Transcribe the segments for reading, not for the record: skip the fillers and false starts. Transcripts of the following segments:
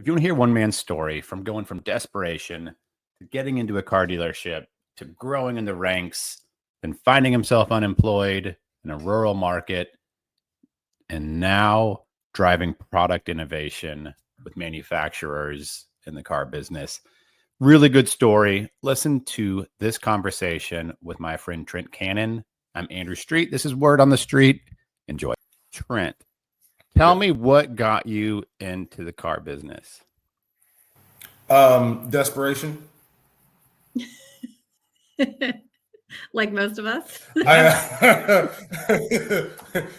you want to hear one man's story from going from desperation to getting into a car dealership to growing in the ranks, then finding himself unemployed in a rural market, and now driving product innovation with manufacturers in the car business. Really good story. Listen to this conversation with my friend Trent Cannon. I'm Andrew Street. This is Word on the Street. Enjoy. Trent, tell me what got you into the car business. Desperation. Like most of us.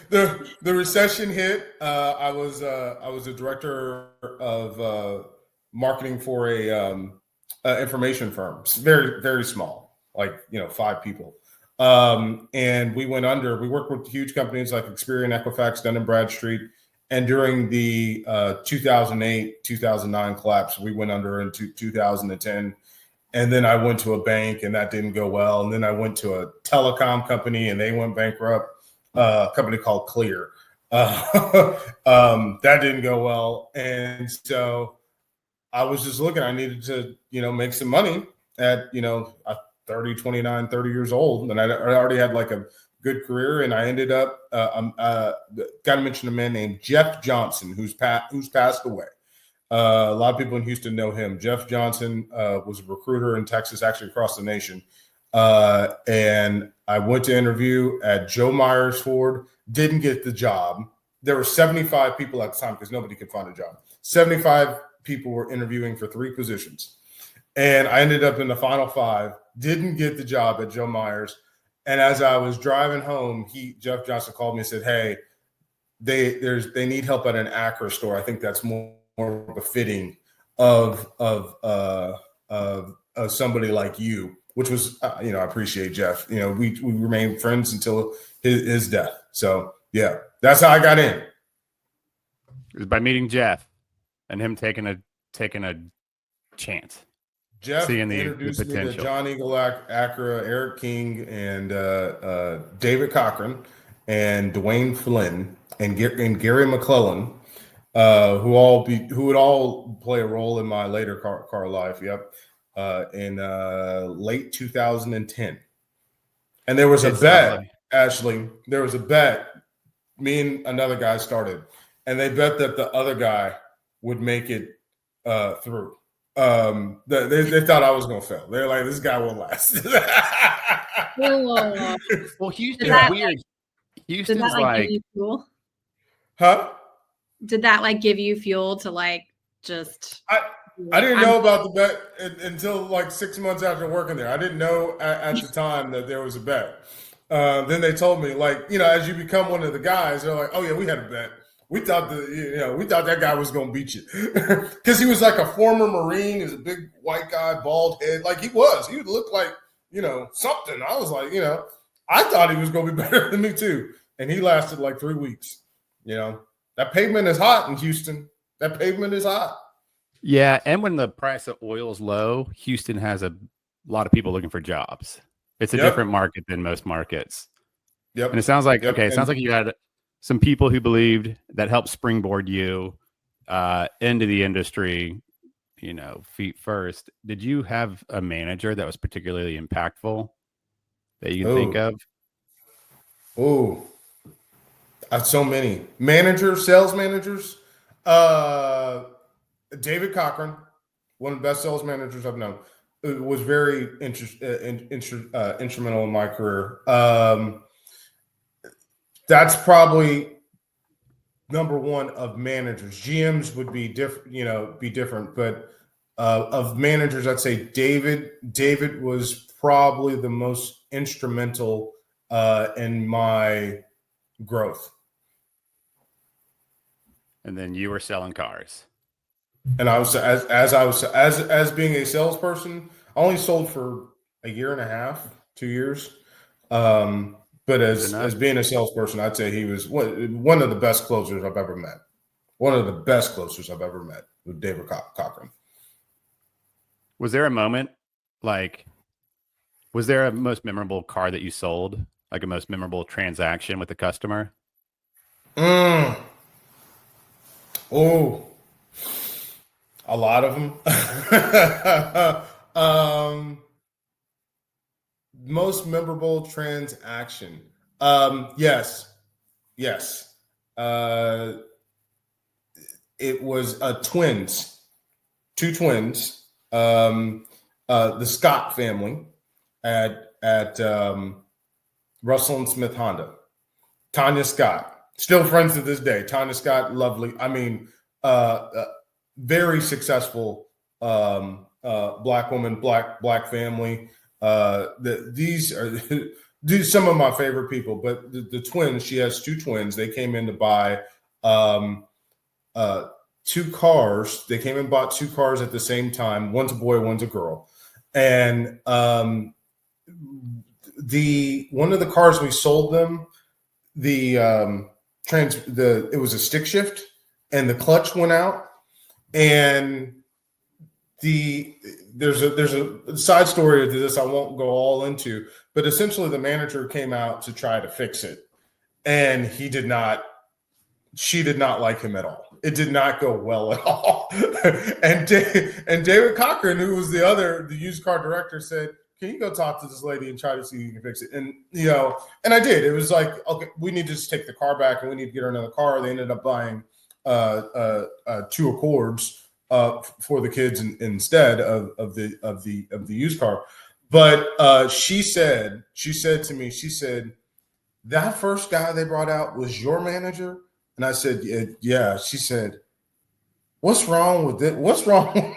The recession hit. I was a director of marketing for a information firm. It's very, very small, like 5 people. And we went under. We worked with huge companies like Experian, Equifax, Dun & Bradstreet. And during the 2008, 2009 collapse, we went under into 2010. And then I went to a bank and that didn't go well. And then I went to a telecom company and they went bankrupt, a company called Clear. That didn't go well. And so I was just looking, I needed to, make some money at, 29, 30 years old. And I already had like a good career. And I ended up, got to mention a man named Jeff Johnson, who's passed away. A lot of people in Houston know him. Jeff Johnson was a recruiter in Texas, actually across the nation. And I went to interview at Joe Myers Ford, didn't get the job. There were 75 people at the time because nobody could find a job. 75 people were interviewing for 3 positions. And I ended up in the final 5, didn't get the job at Joe Myers. And as I was driving home, Jeff Johnson called me and said, hey, they need help at an Acura store. I think that's more befitting of somebody like you, which was, I appreciate Jeff. We remained friends until his death. So yeah, that's how I got in. It was by meeting Jeff and him taking a chance. Jeff seeing introduced the me potential. to John Eagle Acura, Eric King, and David Cochran, and Dwayne Flynn, and Gary McClellan. Who would all play a role in my later car life. Yep. In late 2010. And there was a bet, Ashley. There was a bet me and another guy started, and they bet that the other guy would make it through. They thought I was going to fail. They're like, this guy won't last. Well, Houston's weird. Houston's like give you fuel? Huh? Did that give you fuel to just? I didn't know about the bet until like 6 months after working there. I didn't know at the time that there was a bet. Then they told me, as you become one of the guys, they're like, oh yeah, we had a bet. We thought that guy was going to beat you because he was like a former Marine. He was a big white guy, bald head. Like he would look like, something. I was like, I thought he was going to be better than me too. And he lasted like 3 weeks, That pavement is hot in Houston. That pavement is hot. Yeah, and when the price of oil is low, Houston has a lot of people looking for jobs. It's a different market than most markets. Yep. And it sounds like it sounds like you had some people who believed that helped springboard you into the industry, feet first. Did you have a manager that was particularly impactful that you can think of? Oh. So many sales managers. David Cochran, one of the best sales managers I've known, was very instrumental in my career. That's probably number one of managers. GMs would be different, but of managers, I'd say David was probably the most instrumental in my growth. And then you were selling cars. And I was as being a salesperson, I only sold for a year and a half, 2 years. But as being a salesperson, I'd say he was one of the best closers I've ever met. One of the best closers I've ever met with David Cochran. Was there a moment, was there a most memorable car that you sold? Like a most memorable transaction with the customer? Oh, A lot of them. Most memorable transaction. Yes. It was twins, two twins. The Scott family at Russell and Smith Honda. Tanya Scott, still friends to this day. Tanya Scott, lovely. I mean, very successful black woman, black family. These are some of my favorite people. But the twins, she has two twins. They came in to buy two cars. They came and bought two cars at the same time. One's a boy, one's a girl. And one of the cars we sold them, it was a stick shift, and the clutch went out. And there's a side story to this I won't go all into, but essentially the manager came out to try to fix it, and she did not like him at all. It did not go well at all. and David Cochran, who was the used car director, said, "Can you go talk to this lady and try to see if you can fix it?" And and I did. It was like, okay, we need to just take the car back and we need to get her another car. They ended up buying two Accords for the kids instead of the used car. But she said to me, that first guy they brought out was your manager? And I said, yeah. She said, what's wrong with it? What's wrong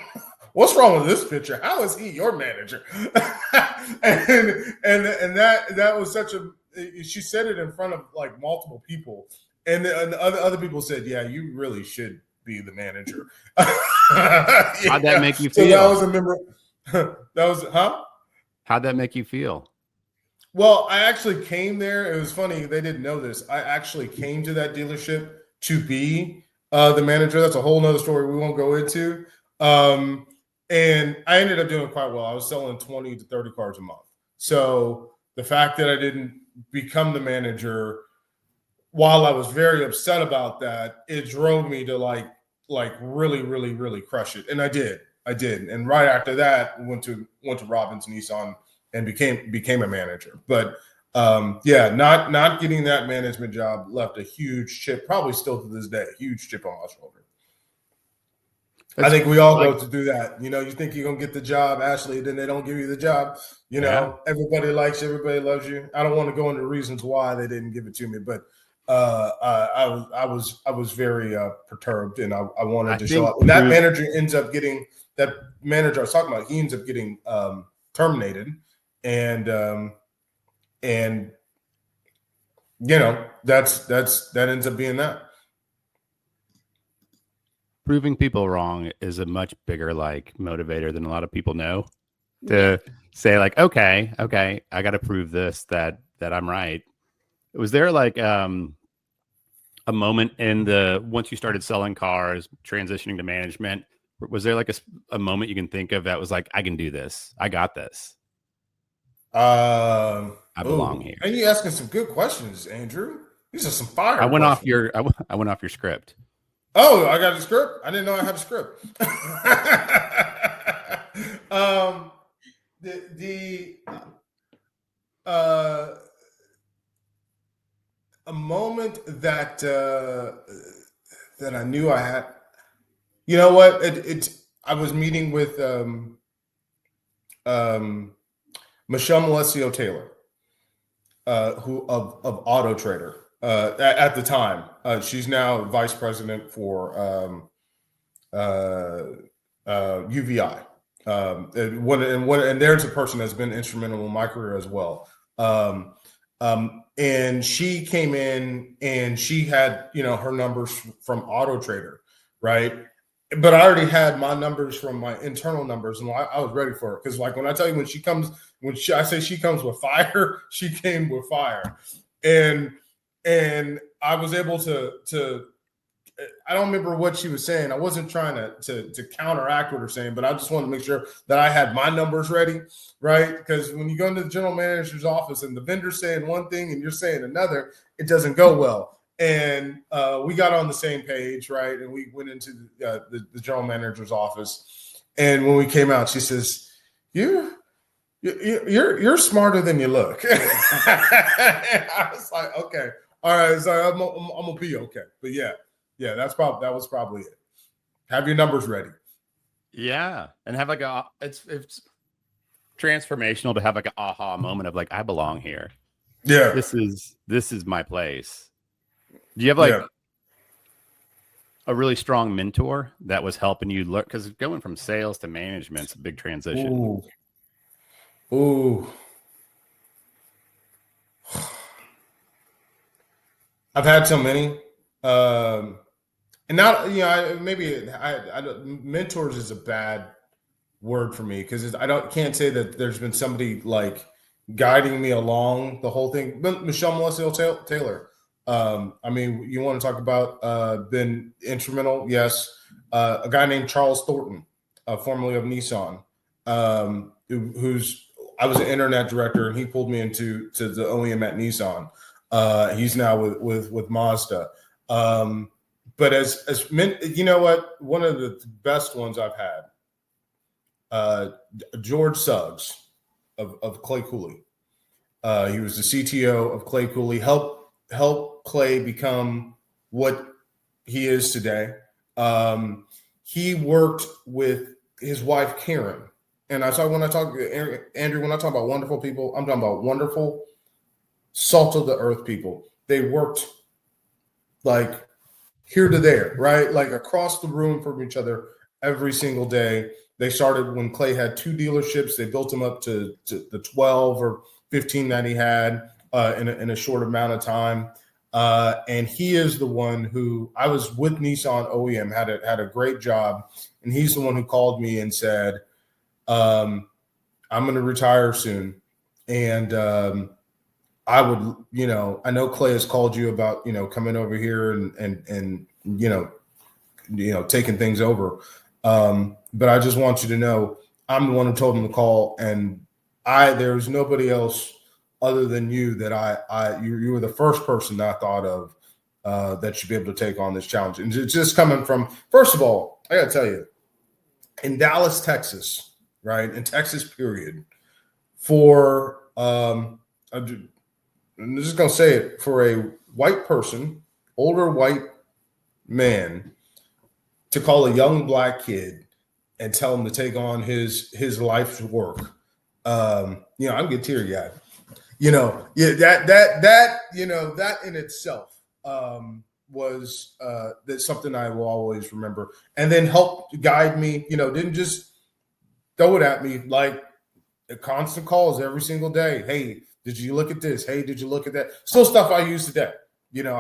with this picture? How is he your manager? and that was such a, she said it in front of like multiple people. And other people said, yeah, you really should be the manager. How'd that make you feel? So that was a member. How'd that make you feel? Well, I actually came there. It was funny. They didn't know this. I actually came to that dealership to be the manager. That's a whole nother story we won't go into. And I ended up doing quite well. I was selling 20 to 30 cars a month. So the fact that I didn't become the manager, while I was very upset about that, it drove me to like really, really, really crush it. And I did. And right after that, went to Robbins Nissan and became a manager. But not getting that management job left a huge chip, probably still to this day, a huge chip on my shoulder. I think we all go to do that. You think you're going to get the job, Ashley, then they don't give you the job. Everybody likes you, everybody loves you. I don't want to go into reasons why they didn't give it to me, but I was very perturbed, and I wanted to show up. And that manager I was talking about, he ends up getting terminated, and that ends up being that. Proving people wrong is a much bigger motivator than a lot of people know. To say okay, I got to prove this that I'm right. Was there a moment once you started selling cars, transitioning to management? Was there a moment you can think of that was I can do this, I got this, I belong here? And you asking some good questions, Andrew. These are some fire. I went off your script. Oh, I got a script. I didn't know I had a script. A moment that I knew I had. You know what? I was meeting with Michelle Malesio Taylor, who of Auto Trader. At the time, she's now vice president for UVI. And there's a person that's been instrumental in my career as well. And she came in and she had, her numbers from Auto Trader, right? But I already had my numbers from my internal numbers, and I was ready for it. Because when I tell you, I say she comes with fire, she came with fire. And I was able to I don't remember what she was saying. I wasn't trying to counteract what her saying, but I just wanted to make sure that I had my numbers ready, right? Because when you go into the general manager's office and the vendor's saying one thing and you're saying another, it doesn't go well. And we got on the same page, right? And we went into the general manager's office. And when we came out, she says, You're smarter than you look. I was like, okay, all right, so I'm gonna be okay. But yeah, that was probably it. Have your numbers ready. Yeah, and have like it's transformational to have like an aha moment of like, I belong here. Yeah, this is my place. Do you have like a really strong mentor that was helping you learn? Because going from sales to management's a big transition. Ooh. I've had so many. And not, mentors is a bad word for me because can't say that there's been somebody like guiding me along the whole thing. Michelle Melissa Taylor. You want to talk about been instrumental? Yes. A guy named Charles Thornton, formerly of Nissan, I was an internet director, and he pulled me into the OEM at Nissan. He's now with Mazda. But as you know what, one of the best ones I've had, George Suggs of Clay Cooley. He was the CTO of Clay Cooley. Help Clay become what he is today. He worked with his wife Karen. And when I talk about wonderful people, I'm talking about wonderful, salt of the earth people. They worked like here to there, right? Like across the room from each other every single day. They started when Clay had 2 dealerships. They built him up to the 12 or 15 that he had in a short amount of time. And he is the one who I was with Nissan OEM, had a great job. And he's the one who called me and said, I'm going to retire soon. And I would, I know Clay has called you about, coming over here and taking things over. But I just want you to know, I'm the one who told him to call, and there's nobody else other than you that you were the first person that I thought of that should be able to take on this challenge. And it's just coming from, first of all, I got to tell you, in Dallas, Texas, right? In Texas, period, for I'm just going to say it, for a white person, older white man, to call a young black kid and tell him to take on his life's work, I'm getting teary-eyed. That in itself was that's something I will always remember. And then helped guide me, didn't just throw it at me, like constant calls every single day. Hey, did you look at this? Hey, did you look at that? Still stuff I use today.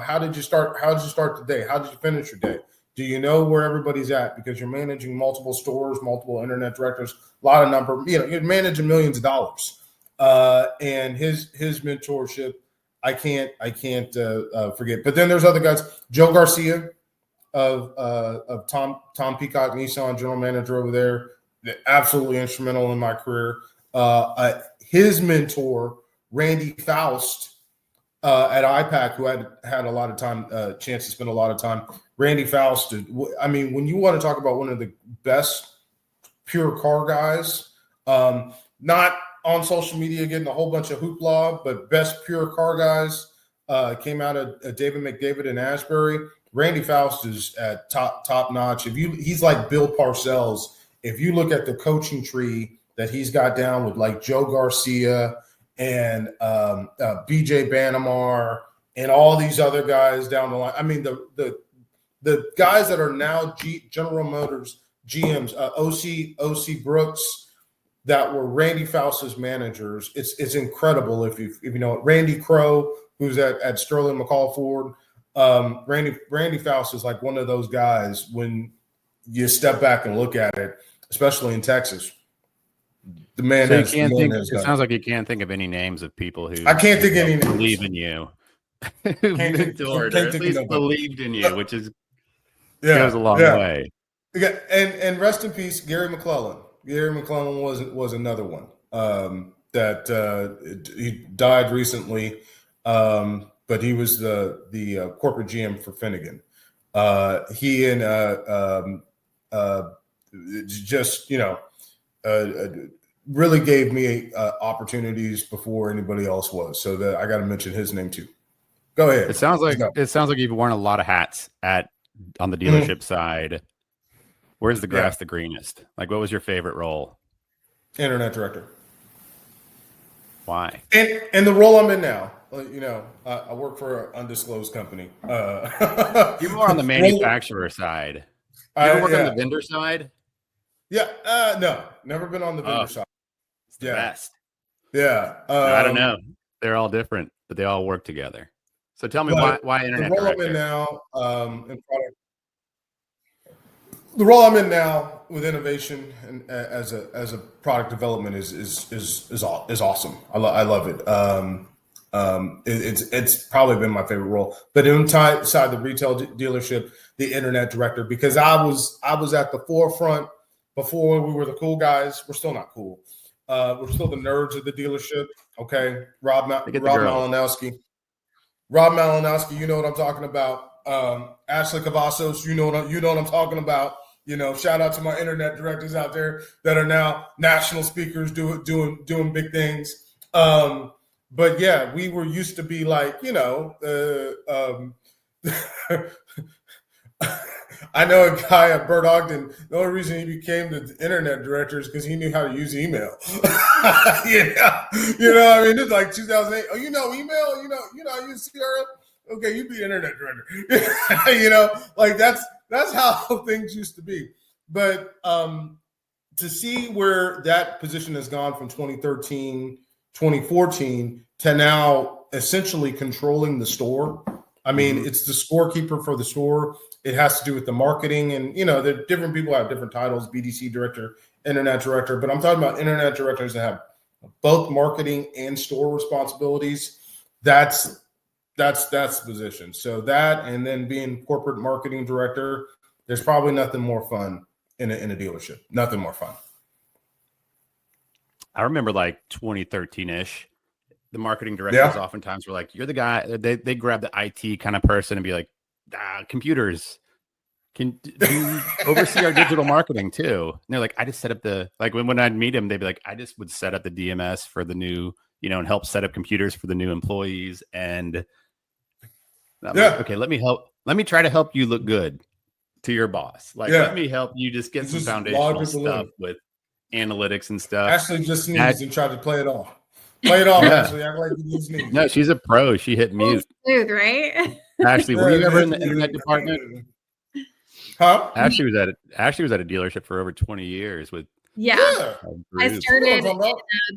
How did you start? How did you start the day? How did you finish your day? Do you know where everybody's at? Because you're managing multiple stores, multiple internet directors, a lot of number. You're managing millions of dollars. And his mentorship, I can't forget. But then there's other guys. Joe Garcia of Tom Peacock Nissan, general manager over there, absolutely instrumental in my career. His mentor, Randy Faust, at IPAC, who had a lot of time, chance to spend a lot of time. Randy Faust, when you want to talk about one of the best pure car guys, not on social media getting a whole bunch of hoopla, but best pure car guys, came out of David McDavid in Asbury. Randy Faust is at top notch. He's like Bill Parcells. If you look at the coaching tree that he's got down with like Joe Garcia and BJ Banamar and all these other guys down the line. The guys that are now General Motors GMs, OC Brooks, that were Randy Faust's managers. It's incredible if you know it. Randy Crow, who's at Sterling McCall Ford. Randy Faust is like one of those guys when you step back and look at it, especially in Texas. The man. So it sounds like you can't think of any names of people who I can't think of any names. Believe in you, who mentored or at least believed in you, which is goes a long way. Yeah, and rest in peace, Gary McClellan. Gary McClellan was another one that he died recently. But but he was the corporate GM for Finnegan. He and just really gave me opportunities before anybody else was. So that I got to mention his name too. Go ahead. It sounds like you've worn a lot of hats on the dealership side. Where's the grass the greenest? Like, what was your favorite role? Internet director. Why? And the role I'm in now, I work for an undisclosed company. You're more on the manufacturer side. You ever work on the vendor side? Yeah. No, never been on the vendor side. It's the best. Yeah. I don't know. They're all different, but they all work together. So tell me why internet the role director? I'm in now, in product. The role I'm in now with innovation and as a product development is awesome. I love it. It's probably been my favorite role. But inside the retail dealership, the internet director, because I was at the forefront before we were the cool guys. We're still not cool. We're still the nerds of the dealership. Okay, Rob Malinowski. Rob Malinowski, you know what I'm talking about. Ashley Cavazos, you know what I'm talking about. Shout out to my internet directors out there that are now national speakers doing big things. But yeah, we were used to be like, I know a guy at Bert Ogden. The only reason he became the internet director is because he knew how to use email. I mean, it's like 2008. Oh, email. I use CRM. Okay, you be internet director. Like that's how things used to be. But to see where that position has gone from 2013, 2014 to now essentially controlling the store. I mean, it's the scorekeeper for the store. It has to do with the marketing, and the different people have different titles: BDC director, internet director. But I'm talking about internet directors that have both marketing and store responsibilities. That's the position. So that, and then being corporate marketing director, there's probably nothing more fun in a dealership. Nothing more fun. I remember like 2013-ish. The marketing directors oftentimes were like, "You're the guy." They grab the IT kind of person and be like, "Computers, can you oversee our digital marketing too?" And they're like, "I just set up when I'd meet them, they'd be like, I just would set up the DMS for the new, and help set up computers for the new employees." And I'm like, okay, let me try to help you look good to your boss. Let me help you just get some foundational stuff with analytics and stuff. Ashley just sneezed and tried to play it off. Play it off, Ashley. Act like you sneezed. No, she's a pro. She hit mute. Smooth, right? Ashley, were you ever in the internet department? Huh? Ashley was at a dealership for over 20 years with. Yeah. I started in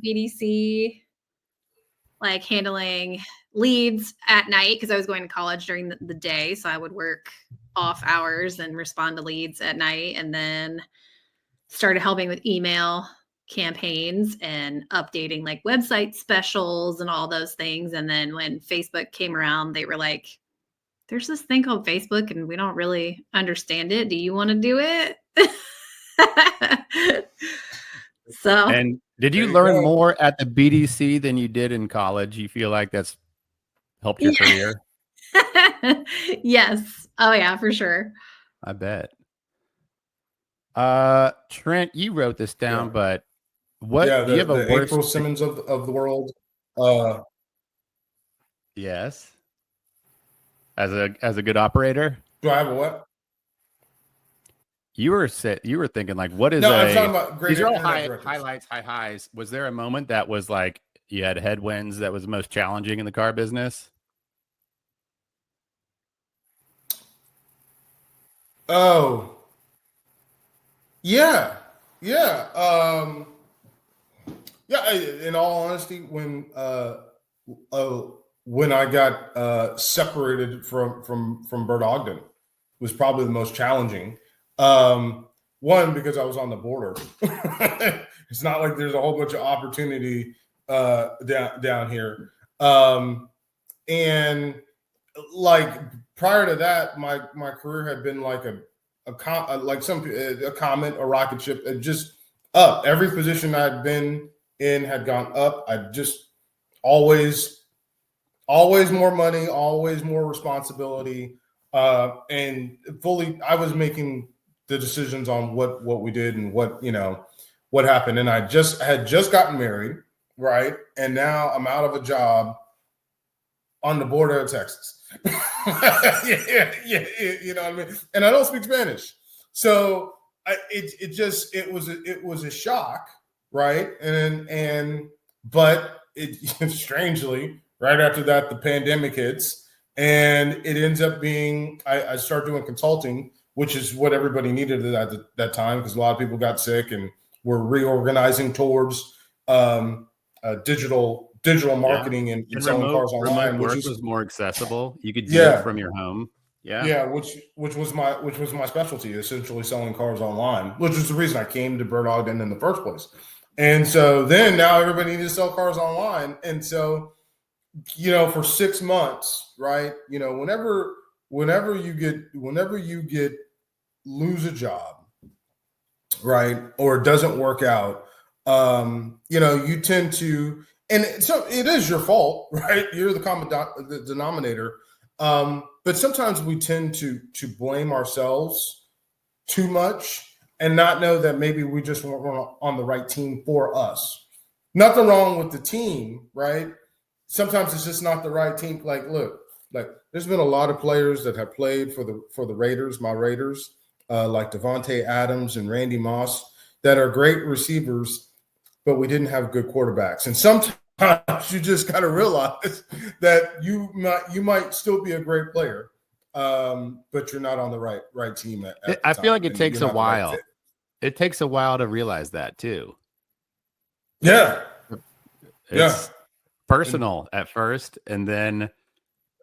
BDC, like handling leads at night because I was going to college during the day. So I would work off hours and respond to leads at night, and then started helping with email campaigns and updating like website specials and all those things. And then when Facebook came around, they were like, there's this thing called Facebook and we don't really understand it. Do you want to do it? So, and did you learn more at the BDC than you did in college? You feel like that's helped your career? Yes. Oh yeah, for sure. I bet. Trent, you wrote this down, but what do you have a worst April Simmons of the world? Yes. As a good operator? Do I have a what? You were thinking like, what is I'm talking about great. These are all highlights, high highs. Was there a moment that was like you had headwinds that was the most challenging in the car business? Oh, yeah. In all honesty, when I got separated from Bert Ogden, was probably the most challenging. One, because I was on the border. It's not like there's a whole bunch of opportunity down here. And like prior to that, my career had been like a comet, a rocket ship, just up. Every position I'd been in had gone up. I just always always more money, always more responsibility. And fully, I was making the decisions on what we did and what happened. And I had just gotten married, right? And now I'm out of a job on the border of Texas. yeah, you know what I mean? And I don't speak Spanish. So it was a shock, right? But it strangely, right after that, the pandemic hits, and it ends up being I start doing consulting, which is what everybody needed at that time, because a lot of people got sick and were reorganizing towards digital marketing and selling cars online, which was more accessible. You could do it from your home. Yeah, which was my specialty, essentially selling cars online, which was the reason I came to Bird Ogden in the first place. And so then now everybody needs to sell cars online. And so, for 6 months, right? Whenever you lose a job, right, or it doesn't work out, you tend to, and so it is your fault, right? You're the common denominator. But sometimes we tend to blame ourselves too much and not know that maybe we just weren't on the right team for us. Nothing wrong with the team, right? Sometimes it's just not the right team. Like, look, there's been a lot of players that have played for the Raiders, my Raiders, like Devontae Adams and Randy Moss, that are great receivers, but we didn't have good quarterbacks. And sometimes you just got to realize that you might still be a great player, but you're not on the right team. I feel like it takes a while. It takes a while to realize that too. Yeah, it's personal at first, and then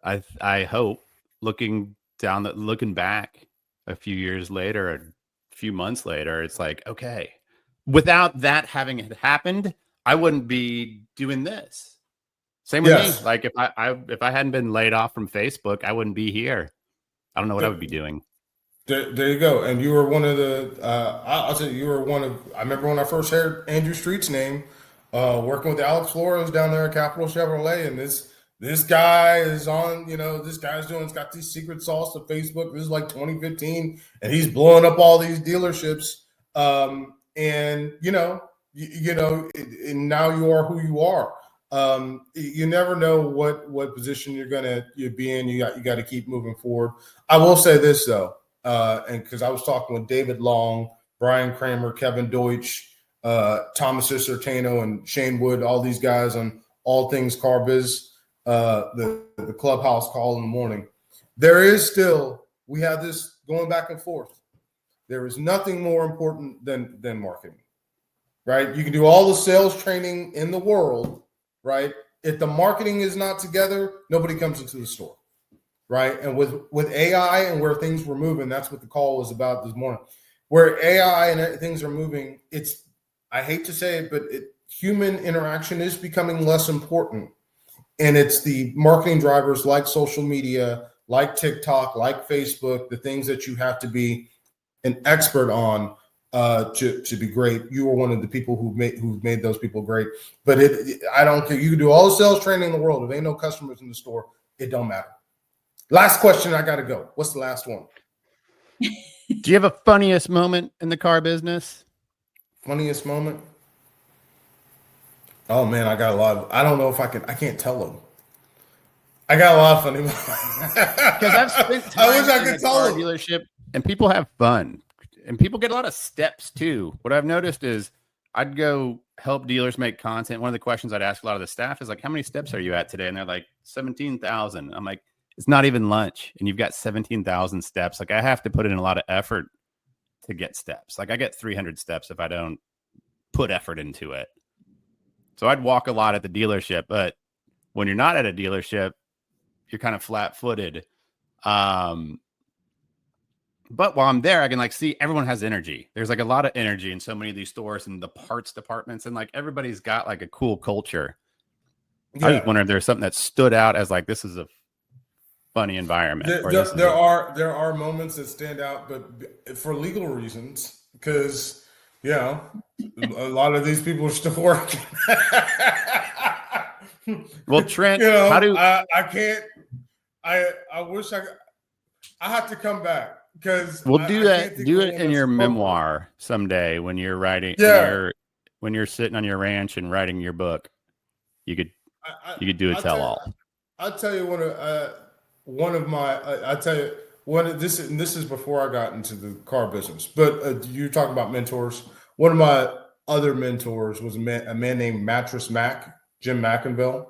I hope looking back a few years later, a few months later, it's like, okay, without that having happened, I wouldn't be doing this. Same with me. Like if I hadn't been laid off from Facebook, I wouldn't be here. I don't know what I would be doing. There you go. And you were one of the. I'll tell you, you were one of. I remember when I first heard Andrew Street's name, working with Alex Flores down there at Capital Chevrolet, and this guy is on. This guy's he's got these secret sauce to Facebook. This is like 2015, and he's blowing up all these dealerships. And and now you are who you are. You never know what position you'll be in. You got to keep moving forward. I will say this though, and because I was talking with David Long, Brian Kramer, Kevin Deutsch, Thomas Isertano, and Shane Wood, all these guys on All Things Car Biz, the clubhouse call in the morning. We have this going back and forth. There is nothing more important than marketing. Right? You can do all the sales training in the world, right? If the marketing is not together, nobody comes into the store, right? And with AI and where things were moving, that's what the call was about this morning. Where AI and things are moving, I hate to say it, but human interaction is becoming less important. And it's the marketing drivers like social media, like TikTok, like Facebook, the things that you have to be an expert on to be great. You are one of the people who've made those people great. But I don't care. You can do all the sales training in the world. If ain't no customers in the store, it don't matter. Last question. I got to go. What's the last one? Do you have a funniest moment in the car business? Funniest moment? Oh man, I got a lot of. I don't know if I can't tell them. I got a lot of funny moments. Because I've spent time I wish I could tell them. Dealership, and people have fun. And people get a lot of steps too. What I've noticed is I'd go help dealers make content. One of the questions I'd ask a lot of the staff is like, how many steps are you at today? And they're like 17,000. I'm like, it's not even lunch. And you've got 17,000 steps. Like I have to put in a lot of effort to get steps. Like I get 300 steps if I don't put effort into it. So I'd walk a lot at the dealership, but when you're not at a dealership, you're kind of flat footed. But while I'm there, I can see everyone has energy. There's a lot of energy in so many of these stores and the parts departments, and everybody's got a cool culture. Yeah. I just wonder if there's something that stood out as this is a funny environment. There are moments that stand out, but for legal reasons, because a lot of these people are still working. Well, Trent, you know, how do I can't. I wish I have to come back because we'll do I that? can't think Do of it one in that's your appropriate. memoir someday when you're writing. Yeah. When you're sitting on your ranch and writing your book, you could do a tell all. I'll tell you one of my. I tell you this is before I got into the car business. But you're talking about mentors. One of my other mentors was a man named Mattress Mac, Jim McInville,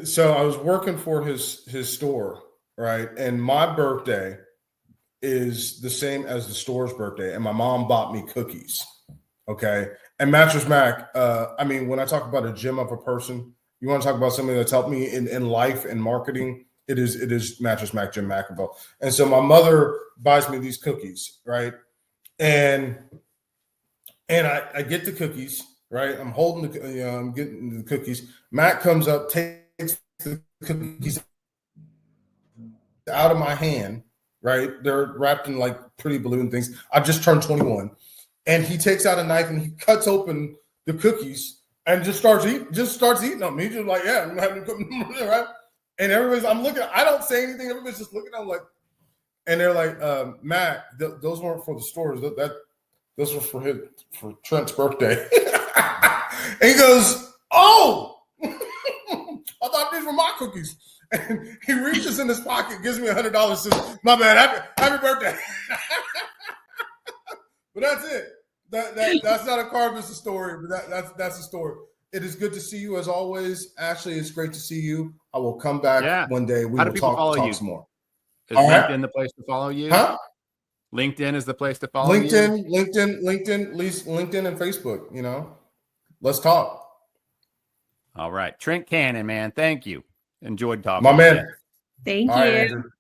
so I was working for his store, right? And my birthday is the same as the store's birthday, and my mom bought me cookies. Okay. And Mattress Mac, I mean, when I talk about a gem of a person, you want to talk about somebody that's helped me in life and marketing, it is Mattress Mac, Jim McInville. And so my mother buys me these cookies, right? And I get the cookies, right? I'm holding I'm getting the cookies. Matt comes up, takes the cookies out of my hand, right? They're wrapped in like pretty balloon things. I've just turned 21. And he takes out a knife and he cuts open the cookies and just starts eating them. He's just like, yeah, I'm having right? And everybody's, I'm looking, I don't say anything. Everybody's just looking at him like, and they're like, Matt, those weren't for the stores. Those were for Trent's birthday. And he goes, oh, I thought these were my cookies. And he reaches in his pocket, gives me $100, says, my bad, happy birthday. But that's it. That's not a car business story, but that's a story. It is good to see you as always, Ashley. It's great to see you. I will come back one day. We will talk some more. Is LinkedIn the place to follow you? Huh? LinkedIn is the place to follow LinkedIn, you? LinkedIn and Facebook, you know. Let's talk. All right. Trent Cannon, man. Thank you. Enjoyed talking My to man. you. Thank All you. right, Andrew.